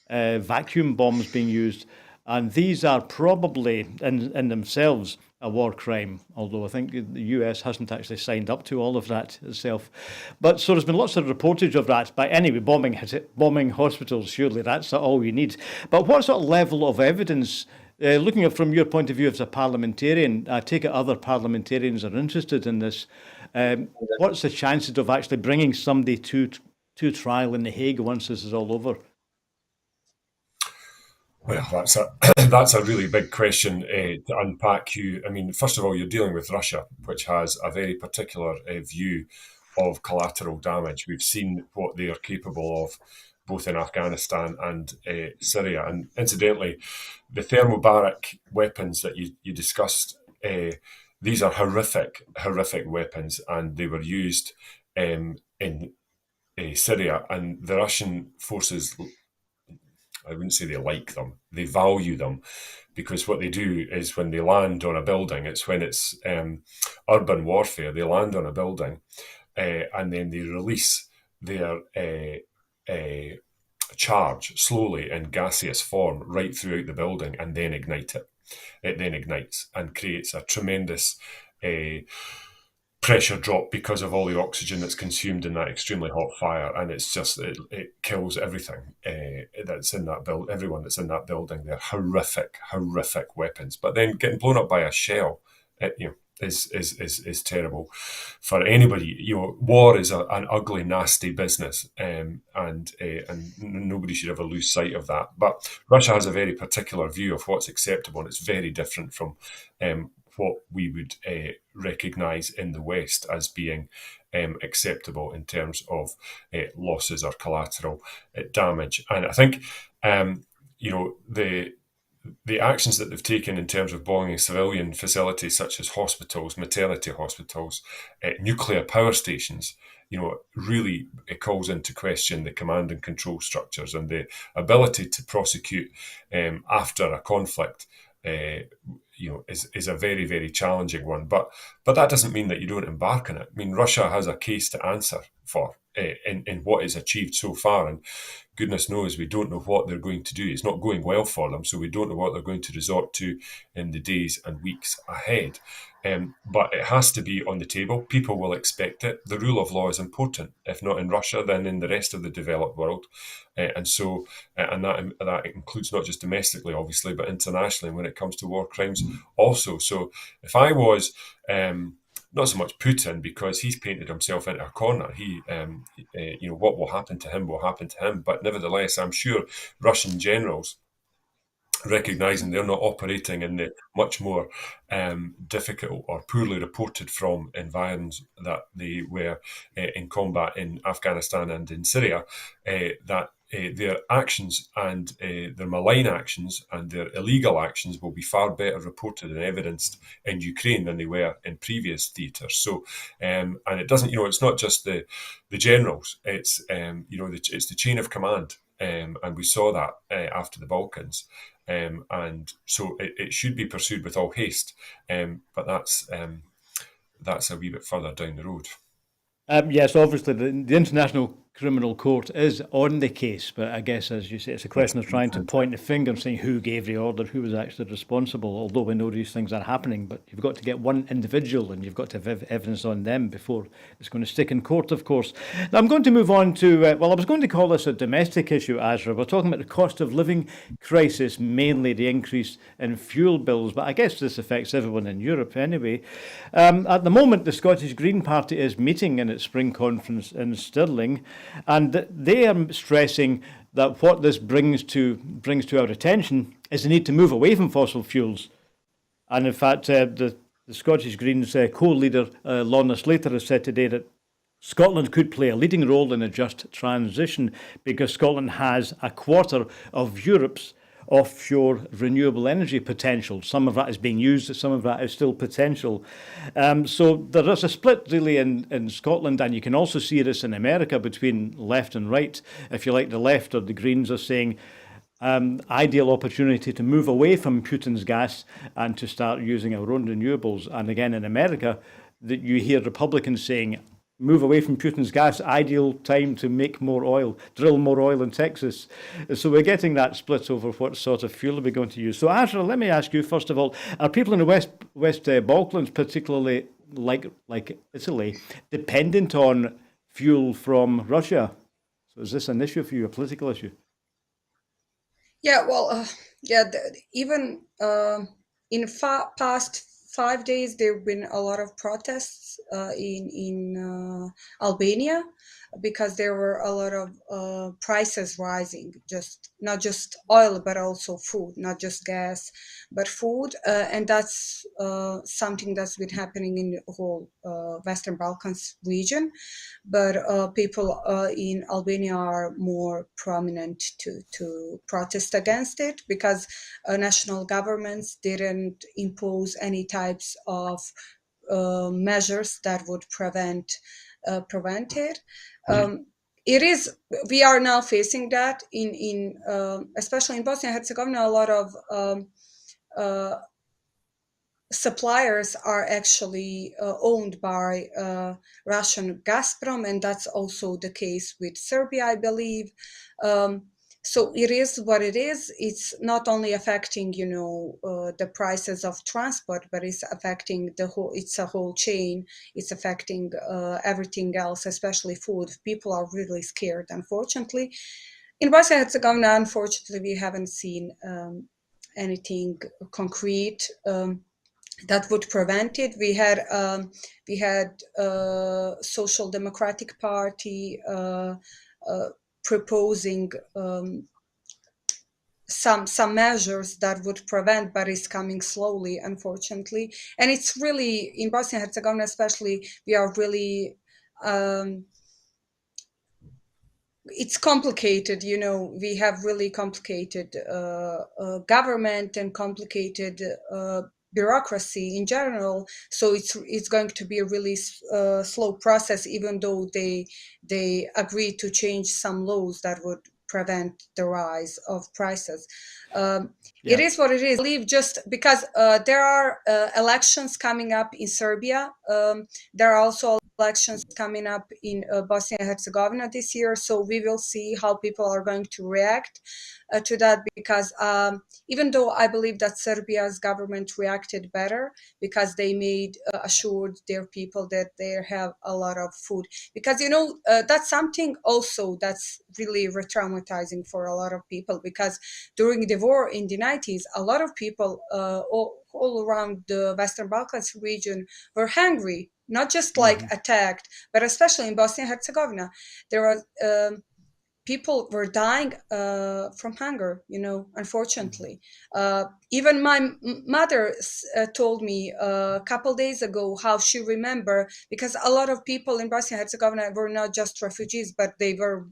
S1: vacuum bombs being used. And these are probably in themselves a war crime, although I think the US hasn't actually signed up to all of that itself. But so there's been lots of reportage of that. But anyway, bombing hospitals, surely that's all we need. But what sort of level of evidence, looking at from your point of view as a parliamentarian, I take it other parliamentarians are interested in this. What's the chances of actually bringing somebody to trial in The Hague once this is all over?
S3: Well, that's a really big question to unpack, Hugh. I mean, first of all, you're dealing with Russia, which has a very particular view of collateral damage. We've seen what they are capable of, both in Afghanistan and Syria. And incidentally, the thermobaric weapons that you discussed, these are horrific weapons, and they were used in Syria, and the Russian forces, I wouldn't say they like them, they value them, because what they do is when they land on a building, it's when it's urban warfare, they land on a building and then they release their charge slowly in gaseous form right throughout the building and then ignite it. It then ignites and creates a tremendous pressure drop because of all the oxygen that's consumed in that extremely hot fire, and it's just it kills everything that's in that build. Everyone that's in that building, they're horrific weapons. But then getting blown up by a shell, is terrible for anybody. War is an ugly, nasty business, and nobody should ever lose sight of that. But Russia has a very particular view of what's acceptable, and it's very different from what we would recognise in the West as being acceptable in terms of losses or collateral damage. And I think the actions that they've taken in terms of bombing civilian facilities such as hospitals, maternity hospitals, nuclear power stations, really it calls into question the command and control structures and the ability to prosecute after a conflict. Is a very, very challenging one. But that doesn't mean that you don't embark on it. I mean, Russia has a case to answer for in what is achieved so far. And goodness knows we don't know what they're going to do. It's not going well for them, so we don't know what they're going to resort to in the days and weeks ahead. But it has to be on the table. People will expect it. The rule of law is important, if not in Russia, then in the rest of the developed world. And that includes not just domestically, obviously, but internationally when it comes to war crimes also. So if I was not so much Putin, because he's painted himself into a corner, what will happen to him will happen to him. But nevertheless, I'm sure Russian generals, recognising they're not operating in the much more difficult or poorly reported from environs that they were in combat in Afghanistan and in Syria, that their actions and their malign actions and their illegal actions will be far better reported and evidenced in Ukraine than they were in previous theatres. So, and it doesn't, it's not just the generals, it's, it's the chain of command. And we saw that after the Balkans. And so it should be pursued with all haste. But that's a wee bit further down the road.
S1: Yes, obviously the International Criminal Court is on the case, but I guess, as you say, it's a question of trying to point the finger and saying who gave the order, who was actually responsible, although we know these things are happening. But you've got to get one individual and you've got to have evidence on them before it's going to stick in court, of course. Now, I'm going to move on to, I was going to call this a domestic issue, Azra. We're talking about the cost of living crisis, mainly the increase in fuel bills, but I guess this affects everyone in Europe anyway. At the moment, the Scottish Green Party is meeting in its spring conference in Stirling, and they are stressing that what this brings to our attention is the need to move away from fossil fuels. And in fact, the Scottish Greens co-leader Lorna Slater has said today that Scotland could play a leading role in a just transition because Scotland has a quarter of Europe's offshore renewable energy potential. Some of that is being used, some of that is still potential. So there is a split really in Scotland, and you can also see this in America between left and right. If you like, the left or the Greens are saying ideal opportunity to move away from Putin's gas and to start using our own renewables. And again, in America, that you hear Republicans saying, move away from Putin's gas, ideal time to make more oil, drill more oil in Texas. So we're getting that split over what sort of fuel we're going to use. So Azra, let me ask you, first of all, are people in the West Balkans, particularly like Italy, dependent on fuel from Russia? So is this an issue for you, a political issue?
S2: Yeah, well, even in past 5 days, there have been a lot of protests in Albania because there were a lot of prices rising, just not just oil, but also food, not just gas, but food. And that's something that's been happening in the whole Western Balkans region. But people in Albania are more prominent to protest against it because national governments didn't impose any types of measures that would prevent it. It is. We are now facing that in especially in Bosnia and Herzegovina. A lot of suppliers are actually owned by Russian Gazprom, and that's also the case with Serbia, I believe. So it is what it is. It's not only affecting, the prices of transport, but it's affecting the whole. It's a whole chain. It's affecting everything else, especially food. People are really scared, unfortunately. In Bosnia and Herzegovina, unfortunately, we haven't seen anything concrete that would prevent it. We had Social Democratic Party proposing some measures that would prevent, but it's coming slowly, unfortunately. And it's really, in Bosnia and Herzegovina especially, we are really it's complicated, we have really complicated government and complicated bureaucracy in general, so it's going to be a really slow process, even though they agreed to change some laws that would prevent the rise of prices. It is what it is. I believe just because there are elections coming up in Serbia, there are also elections coming up in Bosnia and Herzegovina this year, so we will see how people are going to react to that, because even though I believe that Serbia's government reacted better because they made assured their people that they have a lot of food, because that's something also that's really re-traumatizing for a lot of people, because during the war in the 90s, a lot of people all around the Western Balkans region were hungry, not just like attacked, but especially in Bosnia and Herzegovina. There were people were dying from hunger, unfortunately. Even my mother told me a couple days ago how she remember, because a lot of people in Bosnia and Herzegovina were not just refugees, but they were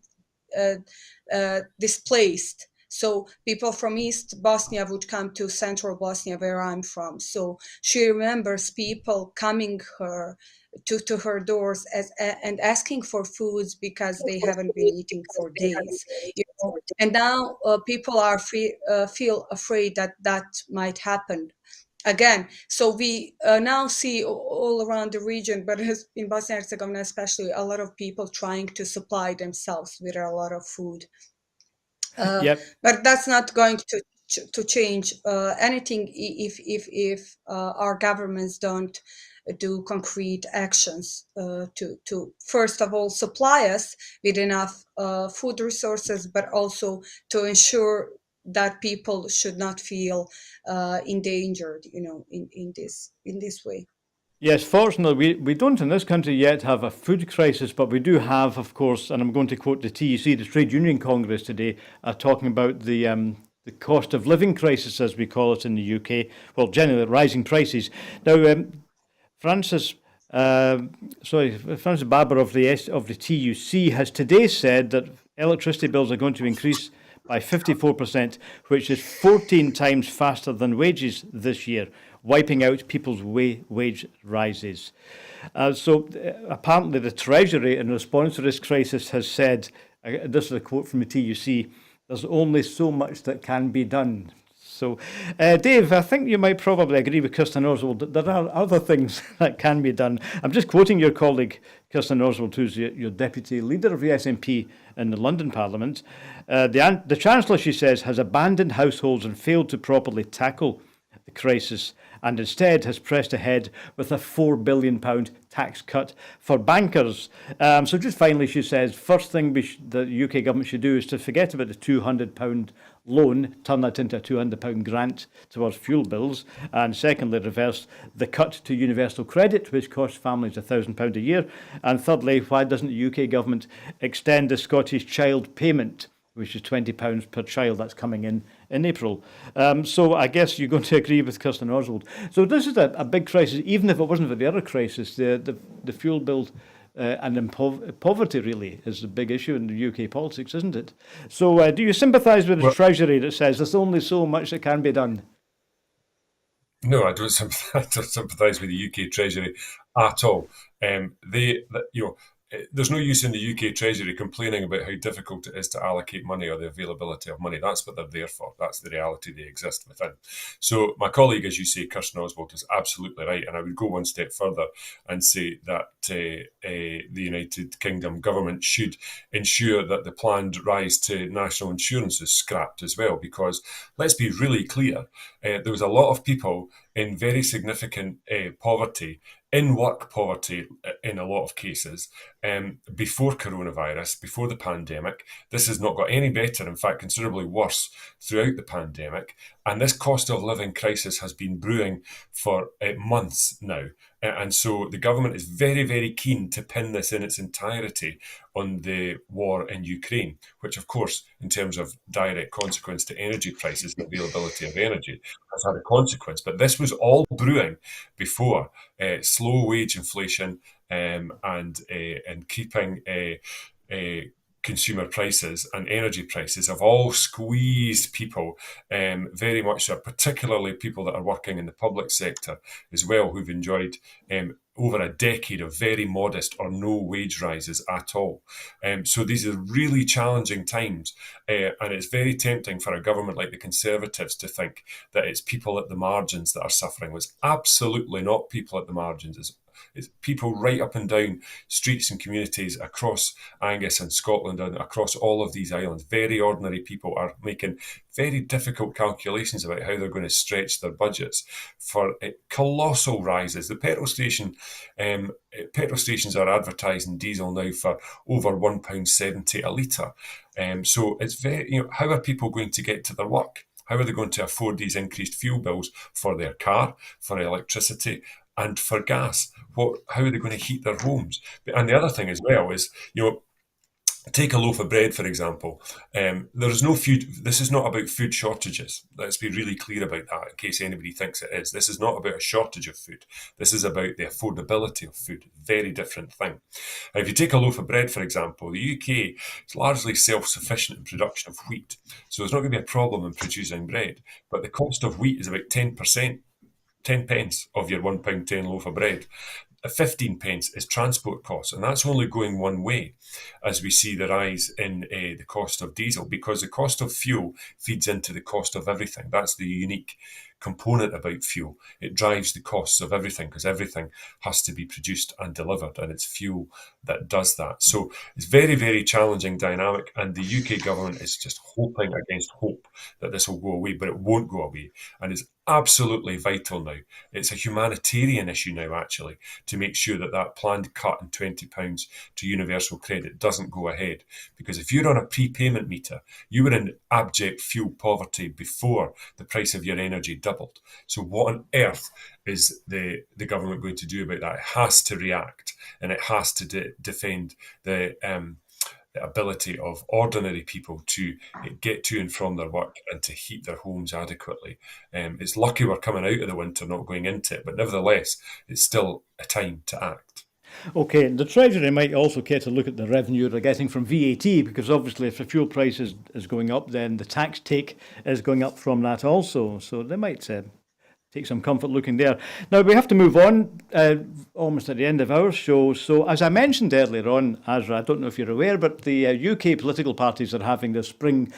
S2: displaced. So people from East Bosnia would come to Central Bosnia, where I'm from. So she remembers people coming to her doors and asking for foods because they haven't been eating for days. And now people are feel afraid that might happen again. So we now see all around the region, but in Bosnia and Herzegovina especially, a lot of people trying to supply themselves with a lot of food. But that's not going to change anything if our governments don't do concrete actions to first of all supply us with enough food resources, but also to ensure that people should not feel endangered, in this way.
S1: Yes, fortunately, we don't in this country yet have a food crisis, but we do have, of course, and I'm going to quote the TUC, the Trade Union Congress today, talking about the cost of living crisis, as we call it in the UK. Well, generally, rising prices. Now, Francis Barber of the TUC has today said that electricity bills are going to increase by 54%, which is 14 times faster than wages this year, wiping out people's wage rises. Apparently the Treasury, in response to this crisis, has said, this is a quote from the TUC, there's only so much that can be done. So, Dave, I think you might probably agree with Kirsten Oswald that there are other things that can be done. I'm just quoting your colleague, Kirsten Oswald, who's your deputy leader of the SNP in the London Parliament. The Chancellor, she says, has abandoned households and failed to properly tackle the crisis, and instead has pressed ahead with a £4 billion tax cut for bankers. So just finally, she says, first thing the UK government should do is to forget about the £200 loan, turn that into a £200 grant towards fuel bills, and secondly, reverse the cut to universal credit, which costs families £1,000 a year, and thirdly, why doesn't the UK government extend the Scottish child payment, which is £20 per child, that's coming in April. So I guess you're going to agree with Kirsten Oswald. So this is a big crisis, even if it wasn't for the other crisis. The fuel bill and then poverty really is the big issue in the UK politics, isn't it? So do you sympathise with the Treasury that says there's only so much that can be done?
S3: No, I don't sympathise with the UK Treasury at all. There's no use in the UK Treasury complaining about how difficult it is to allocate money or the availability of money. That's what they're there for. That's the reality they exist within. So my colleague, as you say, Kirsten Oswald, is absolutely right. And I would go one step further and say that the United Kingdom government should ensure that the planned rise to national insurance is scrapped as well. Because let's be really clear, there was a lot of people in very significant poverty, in work poverty in a lot of cases, before coronavirus, before the pandemic. This has not got any better, in fact, considerably worse throughout the pandemic. And this cost of living crisis has been brewing for months now. And so the government is very, very keen to pin this in its entirety on the war in Ukraine, which, of course, in terms of direct consequence to energy prices and availability of energy, has had a consequence. But this was all brewing before slow wage inflation and keeping consumer prices and energy prices have all squeezed people, very much so, particularly people that are working in the public sector as well, who've enjoyed over a decade of very modest or no wage rises at all. So these are really challenging times, and it's very tempting for a government like the Conservatives to think that it's people at the margins that are suffering. It's absolutely not people at the margins. It's people right up and down streets and communities across Angus and Scotland and across all of these islands. Very ordinary people are making very difficult calculations about how they're going to stretch their budgets for colossal rises. The petrol stations are advertising diesel now for over £1.70 a litre. So it's very, how are people going to get to their work? How are they going to afford these increased fuel bills for their car, for electricity, and for gas? How are they going to heat their homes? And the other thing as well is, take a loaf of bread, for example. There is no food. This is not about food shortages. Let's be really clear about that in case anybody thinks it is. This is not about a shortage of food. This is about the affordability of food. Very different thing. And if you take a loaf of bread, for example, the UK is largely self-sufficient in production of wheat. So there's not going to be a problem in producing bread. But the cost of wheat is about 10%. 10 pence of your £1.10 loaf of bread. 15 pence is transport costs, and that's only going one way as we see the rise in the cost of diesel, because the cost of fuel feeds into the cost of everything. That's the unique component about fuel. It drives the costs of everything because everything has to be produced and delivered, and it's fuel that does that. So it's very, very challenging dynamic, and the UK government is just hoping against hope that this will go away, but it won't go away. And it's absolutely vital now. It's a humanitarian issue now, actually, to make sure that that planned cut in £20 to universal credit doesn't go ahead. Because if you're on a prepayment meter, you were in abject fuel poverty before the price of your energy doubled. So what on earth is the government going to do about that? It has to react, and it has to defend the ability of ordinary people to get to and from their work and to heat their homes adequately. It's lucky we're coming out of the winter, not going into it, but nevertheless, it's still a time to act.
S1: Okay, the Treasury might also care to look at the revenue they're getting from VAT, because obviously if the fuel price is going up, then the tax take is going up from that also. So they might take some comfort looking there. Now, we have to move on, almost at the end of our show. So, as I mentioned earlier on, Azra, I don't know if you're aware, but the UK political parties are having their spring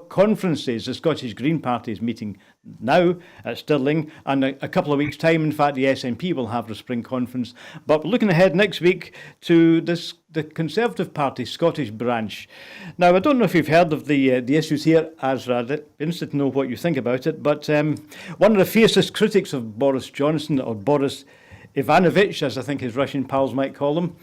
S1: conferences. The Scottish Green Party is meeting now at Stirling, and a couple of weeks' time, in fact, the SNP will have the spring conference. But we're looking ahead next week to the Conservative Party Scottish branch. Now, I don't know if you've heard of the issues here, Azra. I'm interested to know what you think about it. But one of the fiercest critics of Boris Johnson, or Boris Ivanovich, as I think his Russian pals might call him,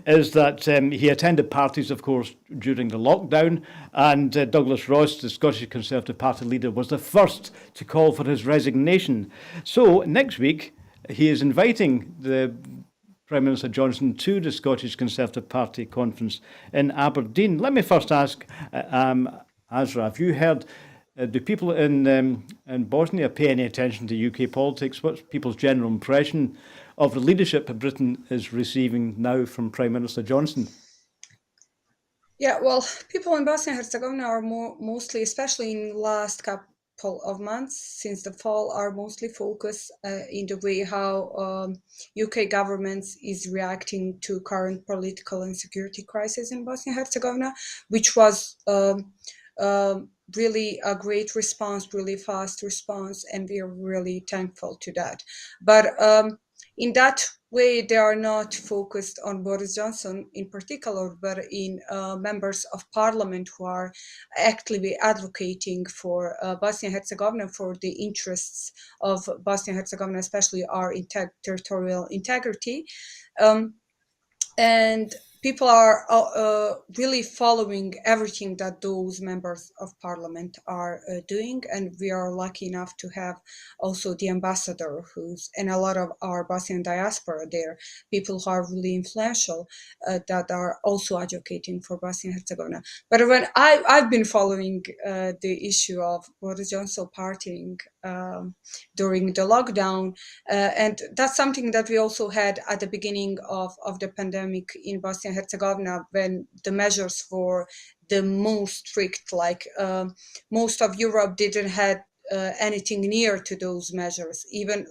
S1: is that he attended parties, of course, during the lockdown, and Douglas Ross, the Scottish Conservative Party leader, was the first to call for his resignation. So next week, he is inviting the Prime Minister Johnson to the Scottish Conservative Party conference in Aberdeen. Let me first ask, Azra, have you heard, do people in Bosnia pay any attention to UK politics? What's people's general impression of the leadership that Britain is receiving now from Prime Minister Johnson?
S2: Yeah, well, people in Bosnia and Herzegovina are mostly, especially in the last couple of months since the fall, are mostly focused in the way how UK government is reacting to current political and security crisis in Bosnia and Herzegovina, which was really a great response, really fast response, and we are really thankful to that. But in that way, they are not focused on Boris Johnson in particular, but in members of parliament who are actively advocating for Bosnia and Herzegovina, for the interests of Bosnia and Herzegovina, especially our territorial integrity. And people are really following everything that those members of parliament are doing, and we are lucky enough to have also the ambassador and a lot of our Bosnian diaspora there, people who are really influential that are also advocating for Bosnia and Herzegovina. But when I've been following the issue of Boris Johnson partying during the lockdown, and that's something that we also had at the beginning of the pandemic in Bosnia and Herzegovina, when the measures were the most strict, like most of Europe didn't have anything near to those measures. Even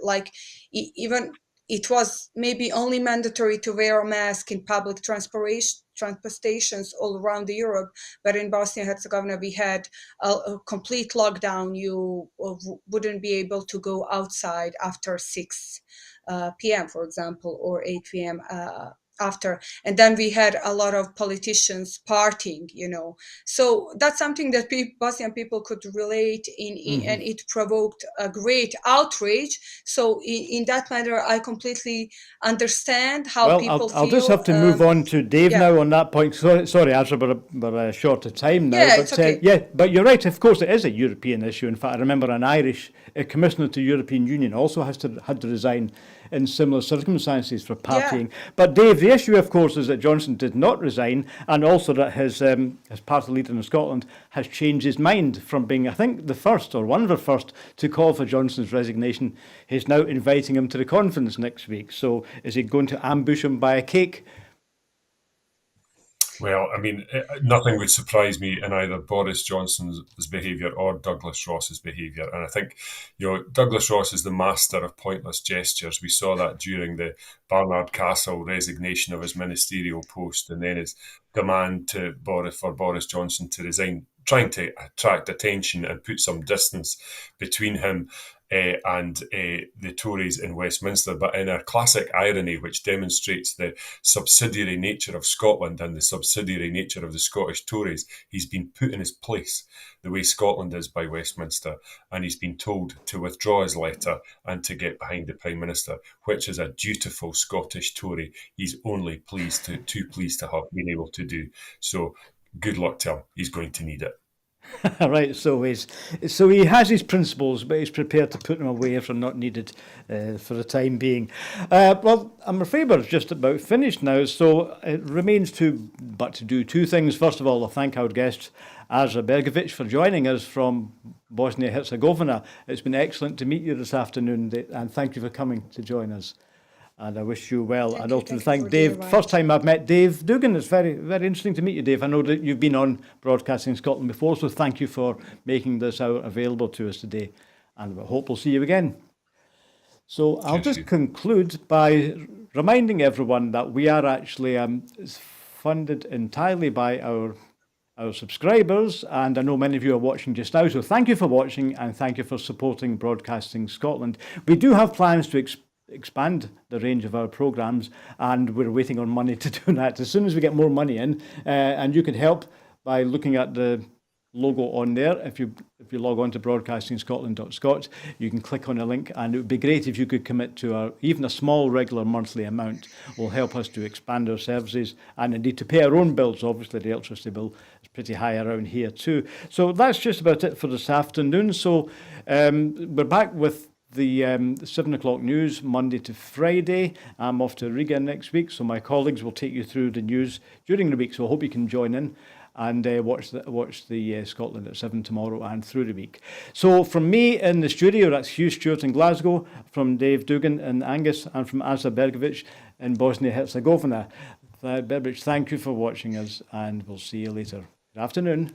S2: it was maybe only mandatory to wear a mask in public transportations all around Europe, but in Bosnia and Herzegovina we had a complete lockdown. You wouldn't be able to go outside after 6 p.m., for example, or 8 p.m. After, and then we had a lot of politicians partying, so that's something that Bosnian people could relate in, and it provoked a great outrage. So in that matter, I completely understand how people feel.
S1: I'll just have to move on to Dave now on that point. Sorry, Azra, but short of time now.
S2: Yeah, it's okay.
S1: But you're right. Of course, it is a European issue. In fact, I remember an Irish commissioner to the European Union also had to resign in similar circumstances for partying. Yeah. But Dave, the issue, of course, is that Johnson did not resign, and also that his party leader in Scotland has changed his mind from being, I think, the first or one of the first to call for Johnson's resignation. He's now inviting him to the conference next week. So is he going to ambush him by a cake?
S3: Well, I mean, nothing would surprise me in either Boris Johnson's behaviour or Douglas Ross's behaviour. And I think, Douglas Ross is the master of pointless gestures. We saw that during the Barnard Castle resignation of his ministerial post, and then his demand for Boris Johnson to resign, trying to attract attention and put some distance between him and the Tories in Westminster, but in a classic irony which demonstrates the subsidiary nature of Scotland and the subsidiary nature of the Scottish Tories, he's been put in his place the way Scotland is by Westminster, and he's been told to withdraw his letter and to get behind the Prime Minister, which is a dutiful Scottish Tory he's only too pleased to have been able to do. So good luck to him. He's going to need it.
S1: Right, so he has his principles, but he's prepared to put them away if they're not needed for the time being. Well, I'm afraid we're just about finished now, so it remains to do two things. First of all, I'll thank our guest, Azra Berbić, for joining us from Bosnia-Herzegovina. It's been excellent to meet you this afternoon, and thank you for coming to join us. and I wish you well.
S2: Thank
S1: I'd
S2: you.
S1: also
S2: Thank you
S1: thank
S2: for the
S1: Dave.
S2: invite.
S1: First time I've met Dave Doogan. It's very, very interesting to meet you, Dave. I know that you've been on Broadcasting Scotland before, so thank you for making this out available to us today, and I hope we'll see you again. So I'll
S3: Cheers,
S1: just
S3: Hugh.
S1: conclude by reminding everyone that we are actually funded entirely by our subscribers, and I know many of you are watching just now, so thank you for watching and thank you for supporting Broadcasting Scotland. We do have plans to expand the range of our programmes, and we're waiting on money to do that. As soon as we get more money in, and you can help by looking at the logo on there. If you log on to broadcastingscotland.scot, you can click on a link, and it would be great if you could commit to even a small regular monthly amount. Will help us to expand our services and indeed to pay our own bills. Obviously the electricity bill is pretty high around here too. So that's just about it for this afternoon. So we're back with the 7 o'clock news Monday to Friday. I'm off to Riga next week, so my colleagues will take you through the news during the week, so I hope you can join in and watch the Scotland at 7 tomorrow and through the week. So from me in the studio, that's Hugh Stewart in Glasgow, from Dave Doogan in Angus, and from Azra Berbić in Bosnia-Herzegovina. Berbić, thank you for watching us, and we'll see you later. Good afternoon.